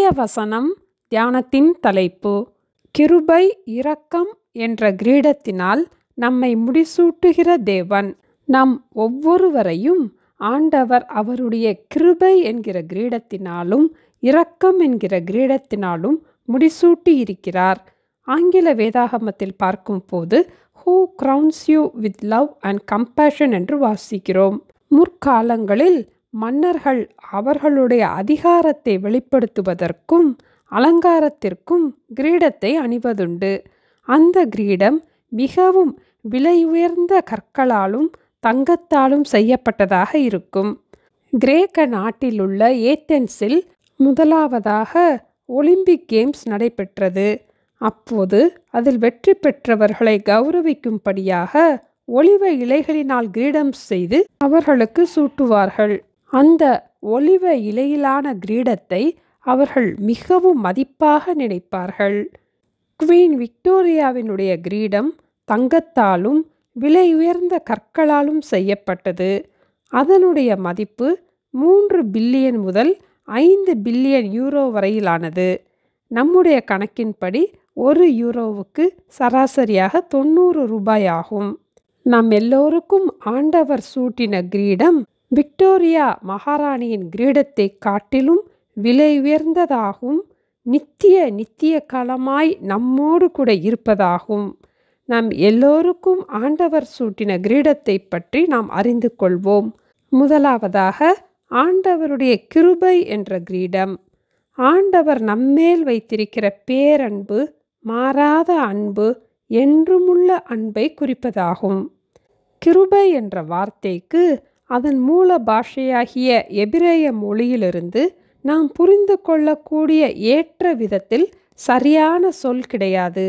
இன்றைய வசனம் தியானத்தின் தலைப்பு கிருபை இரக்கம் என்ற கிரீடத்தினால் நம்மை முடிசூட்டுகிற தேவன். நம் ஒவ்வொருவரையும் ஆண்டவர் அவருடைய கிருபை என்கிற கிரீடத்தினாலும் இரக்கம் என்கிற கிரீடத்தினாலும் முடிசூட்டி இருக்கிறார். ஆங்கில வேதாகமத்தில் பார்க்கும் போது Who crowns you with love and compassion என்று வாசிக்கிறோம். முற்காலங்களில் மன்னர்கள் அவர்களுடைய அதிகாரத்தை வெளிப்படுத்துவதற்கும் அலங்காரத்திற்கும் கிரீடத்தை அணிவதுண்டு. அந்த கிரீடம் மிகவும் விலை உயர்ந்த கற்களாலும் தங்கத்தாலும் செய்யப்பட்டதாக இருக்கும். கிரேக்க நாட்டிலுள்ள ஏத்தென்ஸில் முதலாவதாக ஒலிம்பிக் கேம்ஸ் நடைபெற்றது. அப்போது அதில் வெற்றி பெற்றவர்களை கௌரவிக்கும்படியாக ஒலிவ இலைகளினால் கிரீடம் செய்து அவர்களுக்கு சூட்டுவார்கள். அந்த ஒலிவ இலையிலான கிரீடத்தை அவர்கள் மிகவும் மதிப்பாக நினைப்பார்கள். குவீன் விக்டோரியாவினுடைய கிரீடம் தங்கத்தாலும் விலை உயர்ந்த கற்களாலும் செய்யப்பட்டது. அதனுடைய மதிப்பு 3 பில்லியன் முதல் 5 பில்லியன் யூரோ வரையிலானது. நம்முடைய கணக்கின்படி 1 யூரோவுக்கு சராசரியாக 90 ரூபாய் ஆகும். நம் எல்லோருக்கும் ஆண்டவர் சூட்டின கிரீடம் விக்டோரியா மகாராணியின் கிரீடத்தை காட்டிலும் விலை உயர்ந்ததாகும், நித்திய காலமாய் நம்மோடு கூட இருப்பதாகும். நம் எல்லோருக்கும் ஆண்டவர் சூட்டின கிரீடத்தை பற்றி நாம் அறிந்து கொள்வோம். முதலாவதாக ஆண்டவருடைய கிருபை என்ற கிரீடம். ஆண்டவர் நம்மேல் வைத்திருக்கிற பேரன்பு, மாறாத அன்பு, என்றுமுள்ள அன்பை குறிப்பதாகும். கிருபை என்ற வார்த்தைக்கு அதன் மூல பாஷையாகிய எபிரேய மொழியிலிருந்து நாம் புரிந்து கொள்ளக்கூடிய ஏற்ற விதத்தில் சரியான சொல் கிடையாது.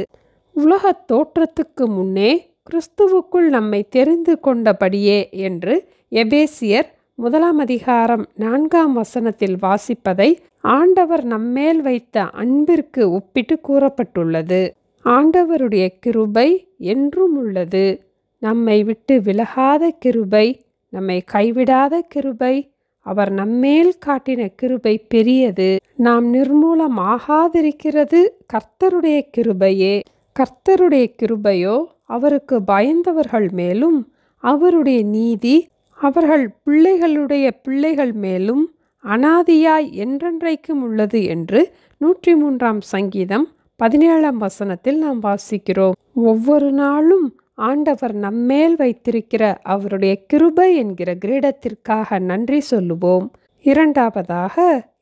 உலகத் தோற்றத்துக்கு முன்னே கிறிஸ்துவுக்குள் நம்மை தெரிந்து கொண்டபடியே என்று எபேசியர் 1:4 வாசிப்பதை ஆண்டவர் நம்மேல் வைத்த அன்பிற்கு ஒப்பிட்டு கூறப்பட்டுள்ளது. ஆண்டவருடைய கிருபை என்றும் உள்ளது. நம்மை விட்டு விலகாத கிருபை, நம்மை கைவிடாத கிருபை, அவர் நம்மேல் காட்டின கிருபை பெரியது. நாம் நிர்மூலமாகாதிருக்கிறது கர்த்தருடைய கிருபையே. கர்த்தருடைய கிருபையோ அவருக்கு பயந்தவர்கள் மேலும், அவருடைய நீதி அவர்கள் பிள்ளைகளுடைய பிள்ளைகள் மேலும் அனாதியாய் என்றென்றைக்கும் உள்ளது என்று 103 சங்கீதம் 17 நாம் வாசிக்கிறோம். ஒவ்வொரு நாளும் ஆண்டவர் நம்மேல் வைத்திருக்கிற அவருடைய கிருபை என்கிற கிரீடத்திற்காக நன்றி சொல்லுவோம். இரண்டாவதாக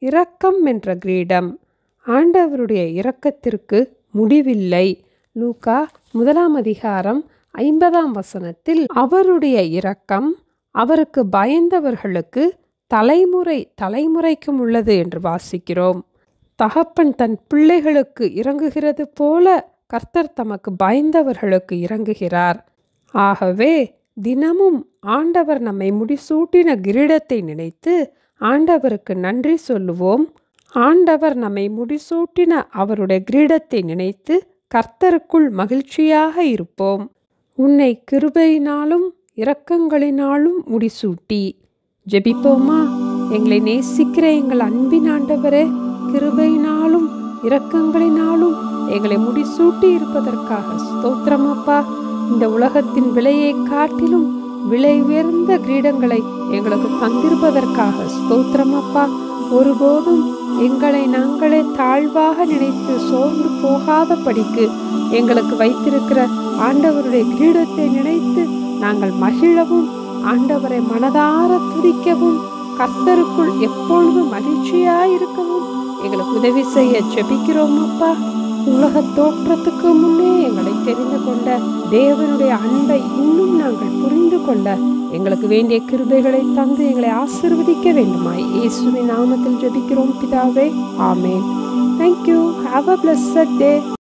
இரக்கம் என்ற கிரீடம். ஆண்டவருடைய இரக்கத்திற்கு முடிவில்லை. லூக்கா 1:50 அவருடைய இரக்கம் அவருக்கு பயந்தவர்களுக்கு தலைமுறைக்கும் உள்ளது என்று வாசிக்கிறோம். தகப்பன் தன் பிள்ளைகளுக்கு இறங்குகிறது போல கர்த்தர் தமக்கு பயந்தவர்களுக்கு இறங்குகிறார். ஆகவே தினமும் ஆண்டவர் நம்மை முடிசூட்டின கிரீடத்தை நினைத்து ஆண்டவருக்கு நன்றி சொல்லுவோம். ஆண்டவர் நம்மை முடிசூட்டின அவருடைய கிரீடத்தை நினைத்து கர்த்தருக்குள் மகிழ்ச்சியாக இருப்போம். உன்னை கிருபையினாலும் இரக்கங்களினாலும் முடிசூட்டி. ஜெபிப்போமா? எங்களை நேசிக்கிற எங்கள் அன்பின் ஆண்டவரே, கிருபையினாலும் இரக்கங்களினாலும் எங்களை முடிசூட்டி இருப்பதற்காக ஸ்தோத்திரம் அப்பா. இந்த உலகத்தின் விலையை காட்டிலும் விலை உயர்ந்த கிரீடங்களை எங்களுக்கு தந்திருப்பதற்காக ஸ்தோத்திரம் அப்பா. ஒருபோதும் எங்களை நாங்களே தாழ்வாக நினைத்து சோர்ந்து போகாதபடிக்கு எங்களுக்கு வைத்திருக்கிற ஆண்டவருடைய கிரீடத்தை நினைத்து நாங்கள் மகிழவும், ஆண்டவரை மனதார துதிக்கவும், கர்த்தருக்குள் எப்பொழுதும் மகிழ்ச்சியாயிருக்கவும் எங்களுக்கு உதவி செய்ய ஜெபிக்கிறோம் அப்பா. உலக தோற்றத்துக்கு முன்னே எங்களை தெரிந்து கொண்ட தேவனுடைய அன்பை இன்னும் நாங்கள் புரிந்து கொள்ள எங்களுக்கு வேண்டிய கிருபைகளை தந்து எங்களை ஆசீர்வதிக்க வேண்டுமாய் இயேசுவின் நாமத்தில் ஜெபிக்கிறோம் பிதாவே. ஆமென். Thank you. Have a blessed day.